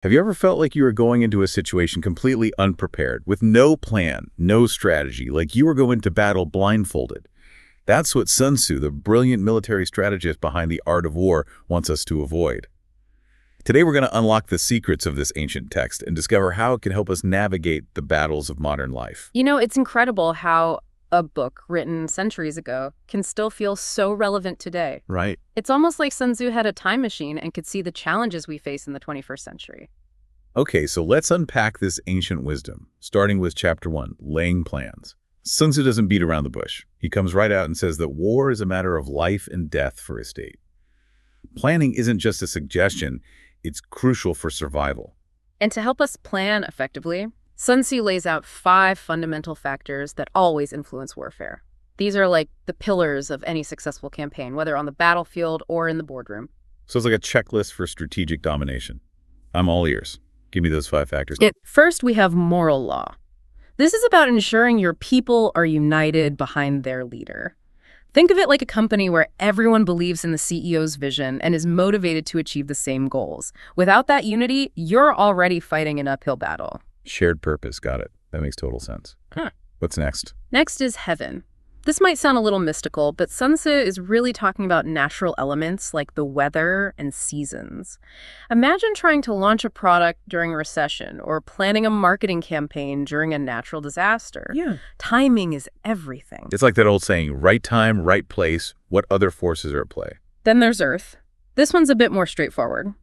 Have you ever felt like you were going into a situation completely unprepared, with no plan, no strategy, like you were going to battle blindfolded? That's what Sun Tzu, the brilliant military strategist behind the art of war, wants us to avoid. Today we're going to unlock the secrets of this ancient text and discover how it can help us navigate the battles of modern life. You know, it's incredible how a book written centuries ago can still feel so relevant today. Right. It's almost like Sun Tzu had a time machine and could see the challenges we face in the 21st century. Okay, so let's unpack this ancient wisdom, starting with chapter 1, laying plans. Sun Tzu doesn't beat around the bush. He comes right out and says that war is a matter of life and death for a state. Planning isn't just a suggestion, it's crucial for survival. And to help us plan effectively, Sun Tzu lays out 5 fundamental factors that always influence warfare. These are like the pillars of any successful campaign, whether on the battlefield or in the boardroom. So it's like a checklist for strategic domination. I'm all ears. Give me those 5 factors. First, we have moral law. This is about ensuring your people are united behind their leader. Think of it like a company where everyone believes in the CEO's vision and is motivated to achieve the same goals. Without that unity, you're already fighting an uphill battle. Shared purpose, got it. That makes total sense. What's next? Next is heaven. This might sound a little mystical, but Sun Tzu is really talking about natural elements like the weather and seasons. Imagine trying to launch a product during a recession or planning a marketing campaign during a natural disaster. Yeah. Timing is everything. It's like that old saying, right time, right place. What other forces are at play? Then there's Earth. This one's a bit more straightforward.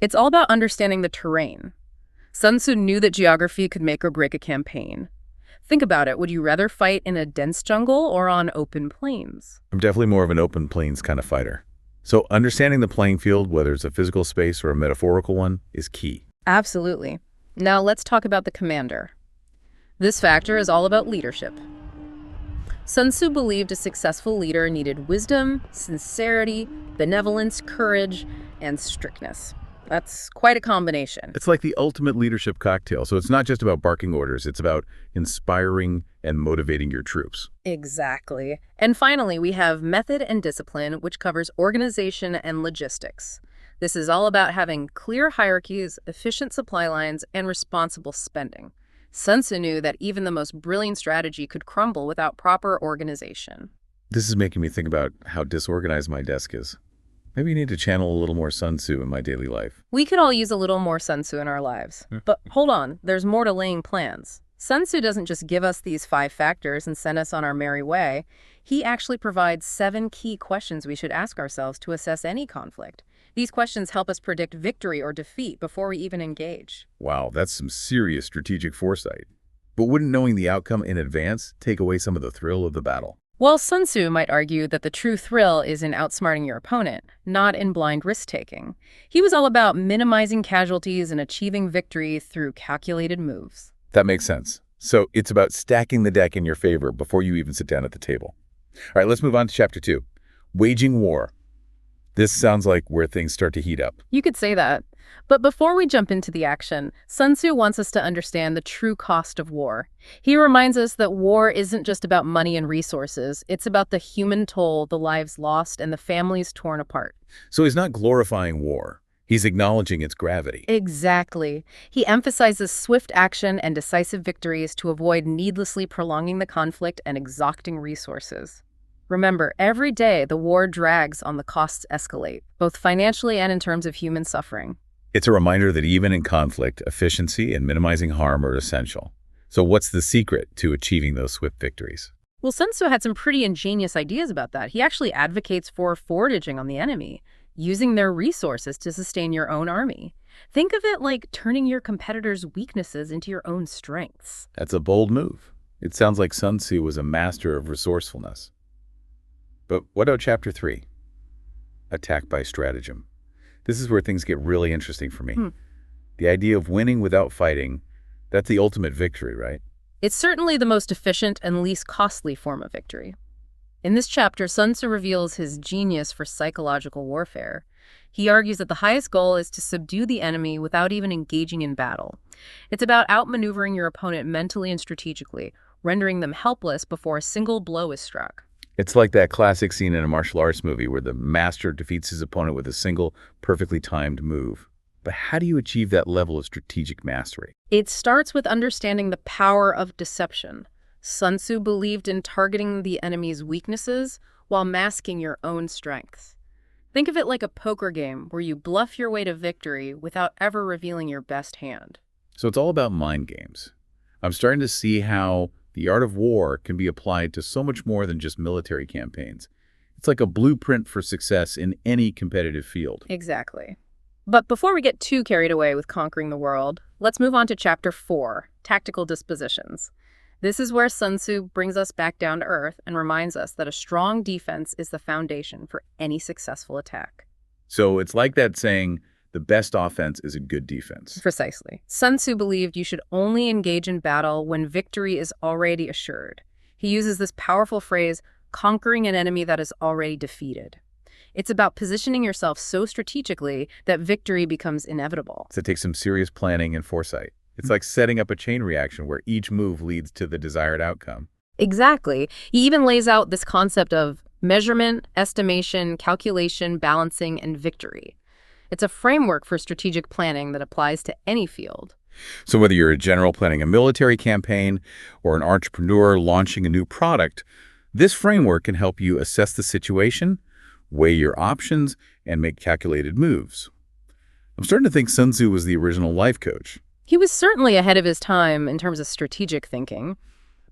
It's all about understanding the terrain. Sun Tzu knew that geography could make or break a campaign. Think about it. Would you rather fight in a dense jungle or on open plains? I'm definitely more of an open plains kind of fighter. So understanding the playing field, whether it's a physical space or a metaphorical one, is key. Absolutely. Now let's talk about the commander. This factor is all about leadership. Sun Tzu believed a successful leader needed wisdom, sincerity, benevolence, courage, and strictness. That's quite a combination. It's like the ultimate leadership cocktail. So it's not just about barking orders. It's about inspiring and motivating your troops. Exactly. And finally, we have method and discipline, which covers organization and logistics. This is all about having clear hierarchies, efficient supply lines, and responsible spending. Sun Tzu knew that even the most brilliant strategy could crumble without proper organization. This is making me think about how disorganized my desk is. Maybe you need to channel a little more Sun Tzu in my daily life. We could all use a little more Sun Tzu in our lives. But hold on, there's more to laying plans. Sun Tzu doesn't just give us these 5 factors and send us on our merry way. He actually provides 7 key questions we should ask ourselves to assess any conflict. These questions help us predict victory or defeat before we even engage. Wow, that's some serious strategic foresight. But wouldn't knowing the outcome in advance take away some of the thrill of the battle? Well, Sun Tzu might argue that the true thrill is in outsmarting your opponent, not in blind risk-taking. He was all about minimizing casualties and achieving victory through calculated moves. That makes sense. So it's about stacking the deck in your favor before you even sit down at the table. All right, let's move on to chapter 2, waging war. This sounds like where things start to heat up. You could say that. But before we jump into the action, Sun Tzu wants us to understand the true cost of war. He reminds us that war isn't just about money and resources. It's about the human toll, the lives lost, and the families torn apart. So he's not glorifying war. He's acknowledging its gravity. Exactly. He emphasizes swift action and decisive victories to avoid needlessly prolonging the conflict and exhausting resources. Remember, every day the war drags on the costs escalate, both financially and in terms of human suffering. It's a reminder that even in conflict, efficiency and minimizing harm are essential. So what's the secret to achieving those swift victories? Well, Sun Tzu had some pretty ingenious ideas about that. He actually advocates for foraging on the enemy, using their resources to sustain your own army. Think of it like turning your competitors' weaknesses into your own strengths. That's a bold move. It sounds like Sun Tzu was a master of resourcefulness. But what about chapter 3? Attack by stratagem. This is where things get really interesting for me. The idea of winning without fighting, that's the ultimate victory, right? It's certainly the most efficient and least costly form of victory. In this chapter, Sun Tzu reveals his genius for psychological warfare. He argues that the highest goal is to subdue the enemy without even engaging in battle. It's about outmaneuvering your opponent mentally and strategically, rendering them helpless before a single blow is struck. It's like that classic scene in a martial arts movie where the master defeats his opponent with a single, perfectly timed move. But how do you achieve that level of strategic mastery? It starts with understanding the power of deception. Sun Tzu believed in targeting the enemy's weaknesses while masking your own strengths. Think of it like a poker game where you bluff your way to victory without ever revealing your best hand. So it's all about mind games. I'm starting to see how the art of war can be applied to so much more than just military campaigns. It's like a blueprint for success in any competitive field. Exactly. But before we get too carried away with conquering the world, let's move on to Chapter 4, Tactical Dispositions. This is where Sun Tzu brings us back down to earth and reminds us that a strong defense is the foundation for any successful attack. So it's like that saying, the best offense is a good defense. Precisely. Sun Tzu believed you should only engage in battle when victory is already assured. He uses this powerful phrase, conquering an enemy that is already defeated. It's about positioning yourself so strategically that victory becomes inevitable. So it takes some serious planning and foresight. It's like setting up a chain reaction where each move leads to the desired outcome. Exactly. He even lays out this concept of measurement, estimation, calculation, balancing, and victory. It's a framework for strategic planning that applies to any field. So whether you're a general planning a military campaign or an entrepreneur launching a new product, this framework can help you assess the situation, weigh your options, and make calculated moves. I'm starting to think Sun Tzu was the original life coach. He was certainly ahead of his time in terms of strategic thinking.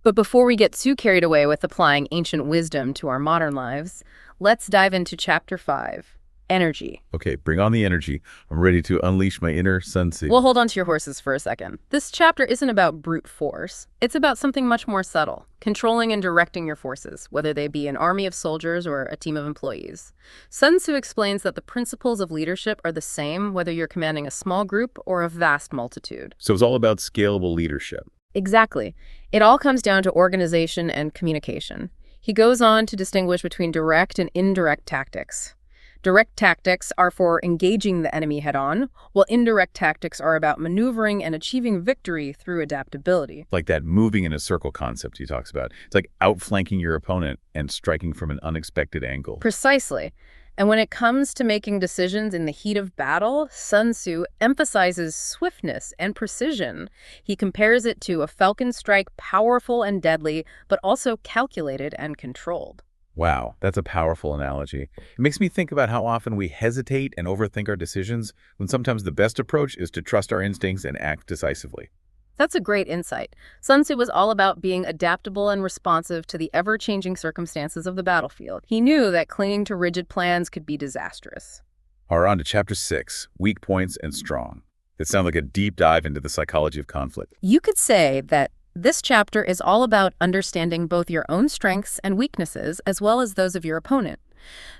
But before we get too carried away with applying ancient wisdom to our modern lives, let's dive into Chapter 5, Energy. Okay, bring on the energy. I'm ready to unleash my inner Sun Tzu. We'll hold on to your horses for a second. This chapter isn't about brute force. It's about something much more subtle, controlling and directing your forces, whether they be an army of soldiers or a team of employees. Sun Tzu explains that the principles of leadership are the same whether you're commanding a small group or a vast multitude. So it's all about scalable leadership. Exactly. It all comes down to organization and communication. He goes on to distinguish between direct and indirect tactics. Direct tactics are for engaging the enemy head-on, while indirect tactics are about maneuvering and achieving victory through adaptability. Like that moving in a circle concept he talks about. It's like outflanking your opponent and striking from an unexpected angle. Precisely. And when it comes to making decisions in the heat of battle, Sun Tzu emphasizes swiftness and precision. He compares it to a falcon strike, powerful and deadly, but also calculated and controlled. Wow, that's a powerful analogy. It makes me think about how often we hesitate and overthink our decisions when sometimes the best approach is to trust our instincts and act decisively. That's a great insight. Sun Tzu was all about being adaptable and responsive to the ever-changing circumstances of the battlefield. He knew that clinging to rigid plans could be disastrous. All right, on to Chapter 6, Weak Points and Strong. That sounds like a deep dive into the psychology of conflict. You could say that this chapter is all about understanding both your own strengths and weaknesses as well as those of your opponent.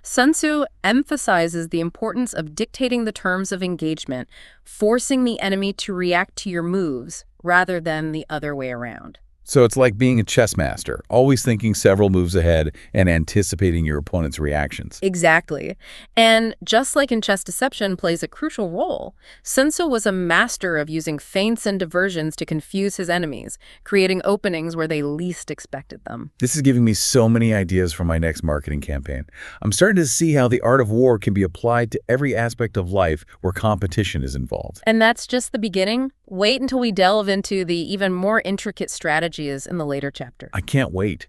Sun Tzu emphasizes the importance of dictating the terms of engagement, forcing the enemy to react to your moves rather than the other way around. So it's like being a chess master, always thinking several moves ahead and anticipating your opponent's reactions. Exactly. And just like in chess, deception plays a crucial role. Sun Tzu was a master of using feints and diversions to confuse his enemies, creating openings where they least expected them. This is giving me so many ideas for my next marketing campaign. I'm starting to see how the art of war can be applied to every aspect of life where competition is involved. And that's just the beginning. Wait until we delve into the even more intricate strategies in the later chapter. I can't wait.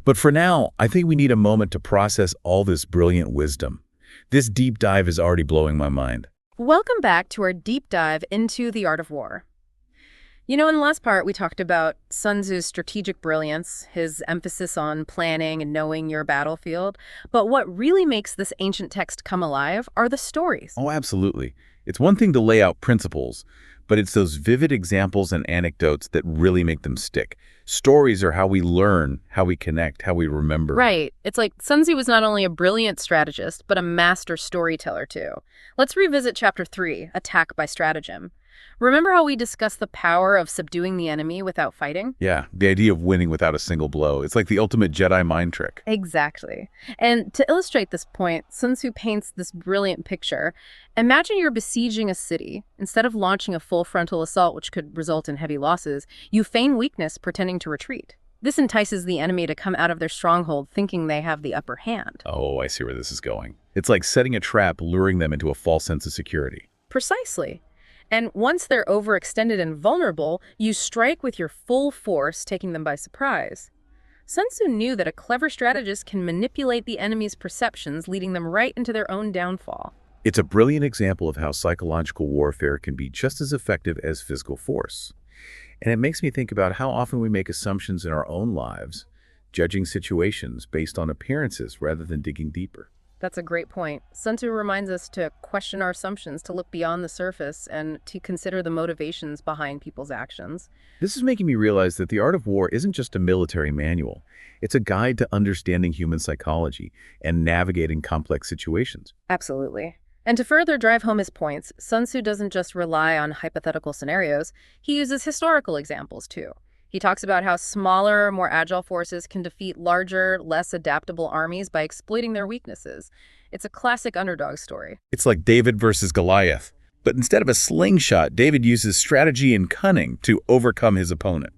But for now, I think we need a moment to process all this brilliant wisdom. This deep dive is already blowing my mind. Welcome back to our deep dive into the art of war. You know, in the last part, we talked about Sun Tzu's strategic brilliance, his emphasis on planning and knowing your battlefield. But what really makes this ancient text come alive are the stories. Oh, absolutely. It's one thing to lay out principles, but it's those vivid examples and anecdotes that really make them stick. Stories are how we learn, how we connect, how we remember. Right. It's like Sun Tzu was not only a brilliant strategist, but a master storyteller too. Let's revisit Chapter 3, Attack by Stratagem. Remember how we discussed the power of subduing the enemy without fighting? Yeah, the idea of winning without a single blow. It's like the ultimate Jedi mind trick. Exactly. And to illustrate this point, Sun Tzu paints this brilliant picture. Imagine you're besieging a city. Instead of launching a full frontal assault, which could result in heavy losses, you feign weakness pretending to retreat. This entices the enemy to come out of their stronghold thinking they have the upper hand. Oh, I see where this is going. It's like setting a trap, luring them into a false sense of security. Precisely. And once they're overextended and vulnerable, you strike with your full force, taking them by surprise. Sun Tzu knew that a clever strategist can manipulate the enemy's perceptions, leading them right into their own downfall. It's a brilliant example of how psychological warfare can be just as effective as physical force. And it makes me think about how often we make assumptions in our own lives, judging situations based on appearances rather than digging deeper. That's a great point. Sun Tzu reminds us to question our assumptions, to look beyond the surface, and to consider the motivations behind people's actions. This is making me realize that the art of war isn't just a military manual. It's a guide to understanding human psychology and navigating complex situations. Absolutely. And to further drive home his points, Sun Tzu doesn't just rely on hypothetical scenarios, he uses historical examples too. He talks about how smaller, more agile forces can defeat larger, less adaptable armies by exploiting their weaknesses. It's a classic underdog story. It's like David versus Goliath. But instead of a slingshot, David uses strategy and cunning to overcome his opponent.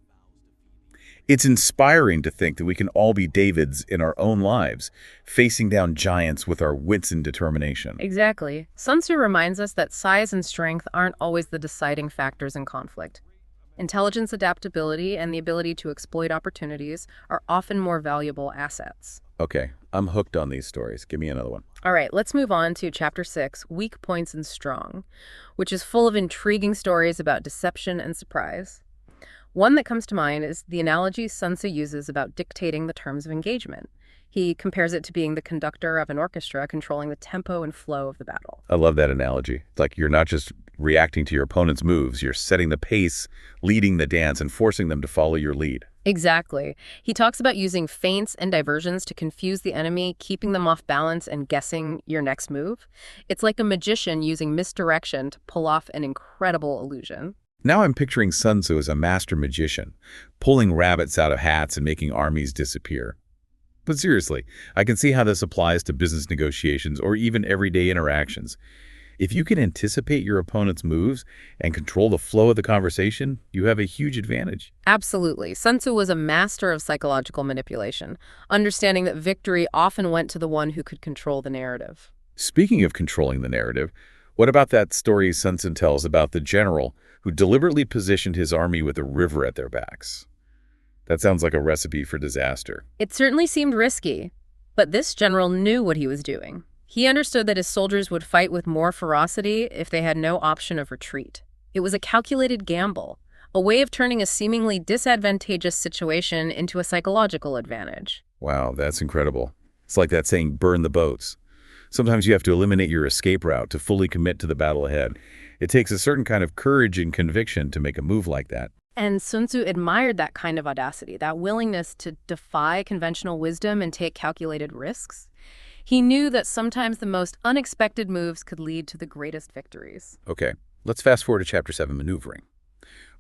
It's inspiring to think that we can all be Davids in our own lives, facing down giants with our wits and determination. Exactly. Sun Tzu reminds us that size and strength aren't always the deciding factors in conflict. Intelligence, adaptability, and the ability to exploit opportunities are often more valuable assets. Okay, I'm hooked on these stories. Give me another one. All right, let's move on to Chapter 6, Weak Points and Strong, which is full of intriguing stories about deception and surprise. One that comes to mind is the analogy Sun Tzu uses about dictating the terms of engagement. He compares it to being the conductor of an orchestra controlling the tempo and flow of the battle. I love that analogy. It's like you're not just reacting to your opponent's moves, you're setting the pace, leading the dance, and forcing them to follow your lead. Exactly. He talks about using feints and diversions to confuse the enemy, keeping them off balance and guessing your next move. It's like a magician using misdirection to pull off an incredible illusion. Now I'm picturing Sun Tzu as a master magician, pulling rabbits out of hats and making armies disappear. But seriously, I can see how this applies to business negotiations or even everyday interactions. If you can anticipate your opponent's moves and control the flow of the conversation, you have a huge advantage. Absolutely. Sun Tzu was a master of psychological manipulation, understanding that victory often went to the one who could control the narrative. Speaking of controlling the narrative, what about that story Sun Tzu tells about the general who deliberately positioned his army with a river at their backs? That sounds like a recipe for disaster. It certainly seemed risky, but this general knew what he was doing. He understood that his soldiers would fight with more ferocity if they had no option of retreat. It was a calculated gamble, a way of turning a seemingly disadvantageous situation into a psychological advantage. Wow, that's incredible. It's like that saying, burn the boats. Sometimes you have to eliminate your escape route to fully commit to the battle ahead. It takes a certain kind of courage and conviction to make a move like that. And Sun Tzu admired that kind of audacity, that willingness to defy conventional wisdom and take calculated risks. He knew that sometimes the most unexpected moves could lead to the greatest victories. Okay, let's fast forward to Chapter 7, Maneuvering,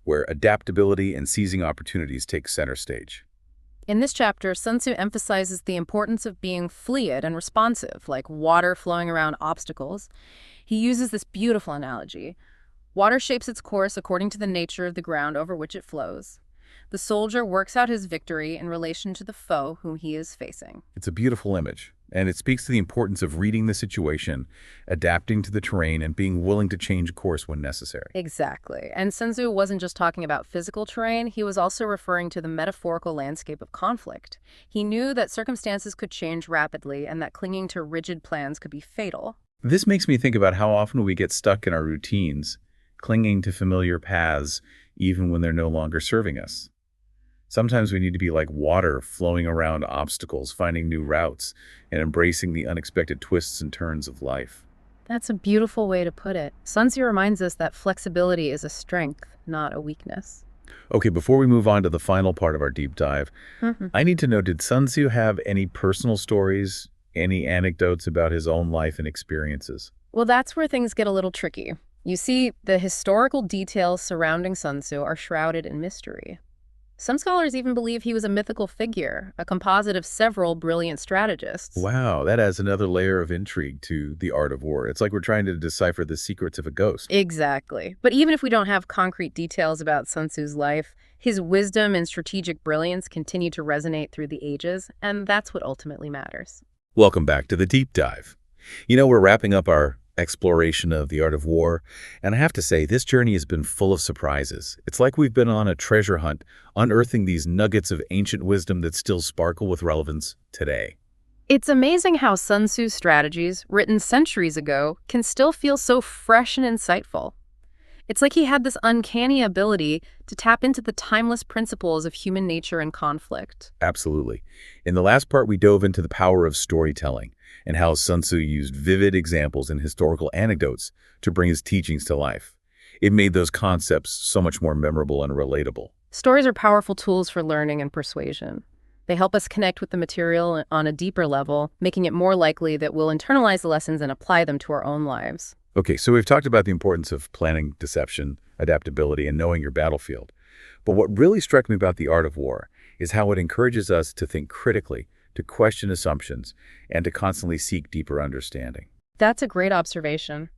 where adaptability and seizing opportunities take center stage. In this chapter, Sun Tzu emphasizes the importance of being fluid and responsive, like water flowing around obstacles. He uses this beautiful analogy. Water shapes its course according to the nature of the ground over which it flows. The soldier works out his victory in relation to the foe whom he is facing. It's a beautiful image, and it speaks to the importance of reading the situation, adapting to the terrain, and being willing to change course when necessary. Exactly. And Sun Tzu wasn't just talking about physical terrain, he was also referring to the metaphorical landscape of conflict. He knew that circumstances could change rapidly and that clinging to rigid plans could be fatal. This makes me think about how often we get stuck in our routines, clinging to familiar paths even when they're no longer serving us. Sometimes we need to be like water flowing around obstacles, finding new routes, and embracing the unexpected twists and turns of life. That's a beautiful way to put it. Sun Tzu reminds us that flexibility is a strength, not a weakness. Okay, before we move on to the final part of our deep dive, I need to know, did Sun Tzu have any personal stories, any anecdotes about his own life and experiences? Well, that's where things get a little tricky. You see, the historical details surrounding Sun Tzu are shrouded in mystery. Some scholars even believe he was a mythical figure, a composite of several brilliant strategists. Wow, that adds another layer of intrigue to the art of war. It's like we're trying to decipher the secrets of a ghost. Exactly. But even if we don't have concrete details about Sun Tzu's life, his wisdom and strategic brilliance continue to resonate through the ages, and that's what ultimately matters. Welcome back to the deep dive. You know, we're wrapping up our exploration of the art of war, and I have to say, this journey has been full of surprises. It's like we've been on a treasure hunt, unearthing these nuggets of ancient wisdom that still sparkle with relevance today. It's amazing how Sun Tzu's strategies, written centuries ago, can still feel so fresh and insightful. It's like he had this uncanny ability to tap into the timeless principles of human nature and conflict. Absolutely. In the last part, we dove into the power of storytelling and how Sun Tzu used vivid examples and historical anecdotes to bring his teachings to life. It made those concepts so much more memorable and relatable. Stories are powerful tools for learning and persuasion. They help us connect with the material on a deeper level, making it more likely that we'll internalize the lessons and apply them to our own lives. Okay, so we've talked about the importance of planning, deception, adaptability, and knowing your battlefield. But what really struck me about the art of war is how it encourages us to think critically, to question assumptions, and to constantly seek deeper understanding. That's a great observation.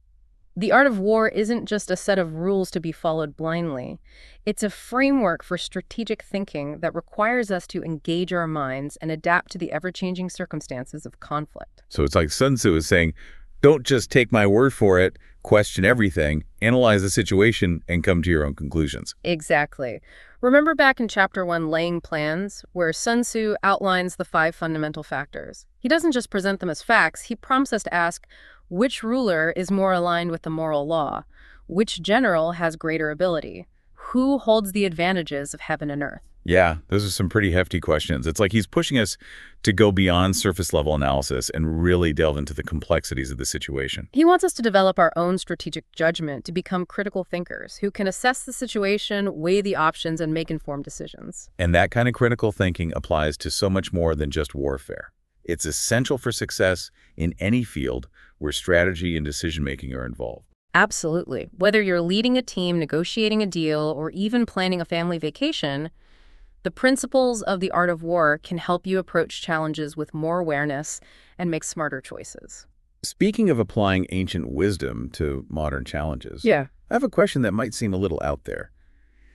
The art of war isn't just a set of rules to be followed blindly. It's a framework for strategic thinking that requires us to engage our minds and adapt to the ever-changing circumstances of conflict. So it's like Sun Tzu is saying, don't just take my word for it, question everything, analyze the situation, and come to your own conclusions. Exactly. Remember back in Chapter 1, Laying Plans, where Sun Tzu outlines the 5 fundamental factors. He doesn't just present them as facts, he prompts us to ask, which ruler is more aligned with the moral law? Which general has greater ability? Who holds the advantages of heaven and earth? Yeah, those are some pretty hefty questions. It's like he's pushing us to go beyond surface-level analysis and really delve into the complexities of the situation. He wants us to develop our own strategic judgment to become critical thinkers who can assess the situation, weigh the options, and make informed decisions. And that kind of critical thinking applies to so much more than just warfare. It's essential for success in any field where strategy and decision-making are involved. Absolutely. Whether you're leading a team, negotiating a deal, or even planning a family vacation, the principles of the art of war can help you approach challenges with more awareness and make smarter choices. Speaking of applying ancient wisdom to modern challenges, Yeah. I have a question that might seem a little out there.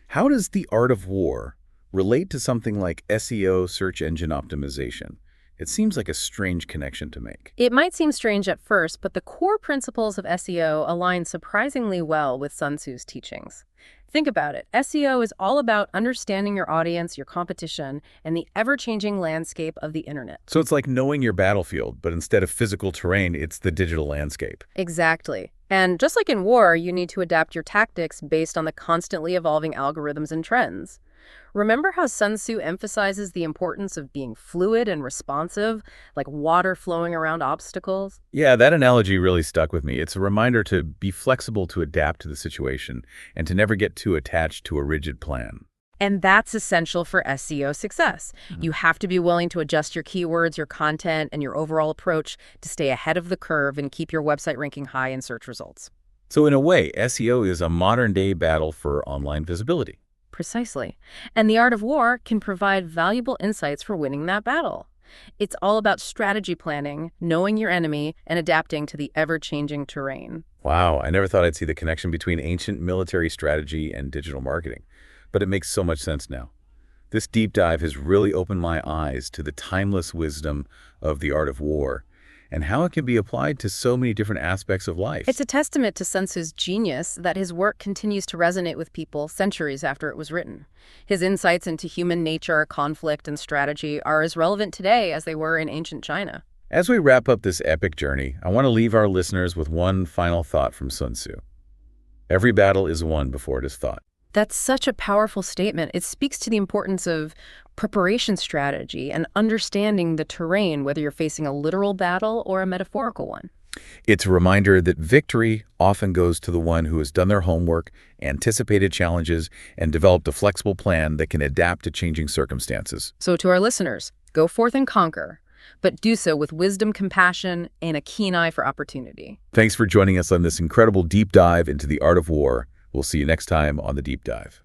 How does the art of war relate to something like SEO, search engine optimization? It seems like a strange connection to make. It might seem strange at first, but the core principles of SEO align surprisingly well with Sun Tzu's teachings. Think about it. SEO is all about understanding your audience, your competition, and the ever-changing landscape of the internet. So it's like knowing your battlefield, but instead of physical terrain, it's the digital landscape. Exactly. And just like in war, you need to adapt your tactics based on the constantly evolving algorithms and trends. Remember how Sun Tzu emphasizes the importance of being fluid and responsive, like water flowing around obstacles? Yeah, that analogy really stuck with me. It's a reminder to be flexible, to adapt to the situation, and to never get too attached to a rigid plan. And that's essential for SEO success. You have to be willing to adjust your keywords, your content, and your overall approach to stay ahead of the curve and keep your website ranking high in search results. So in a way, SEO is a modern-day battle for online visibility. Precisely. And the art of war can provide valuable insights for winning that battle. It's all about strategy planning, knowing your enemy, and adapting to the ever-changing terrain. Wow, I never thought I'd see the connection between ancient military strategy and digital marketing, but it makes so much sense now. This deep dive has really opened my eyes to the timeless wisdom of the art of war and how it can be applied to so many different aspects of life. It's a testament to Sun Tzu's genius that his work continues to resonate with people centuries after it was written. His insights into human nature, conflict, and strategy are as relevant today as they were in ancient China. As we wrap up this epic journey, I want to leave our listeners with one final thought from Sun Tzu. Every battle is won before it is fought. That's such a powerful statement. It speaks to the importance of preparation strategy and understanding the terrain, whether you're facing a literal battle or a metaphorical one. It's a reminder that victory often goes to the one who has done their homework, anticipated challenges, and developed a flexible plan that can adapt to changing circumstances. So to our listeners, go forth and conquer, but do so with wisdom, compassion, and a keen eye for opportunity. Thanks for joining us on this incredible deep dive into the art of war. We'll see you next time on The Deep Dive.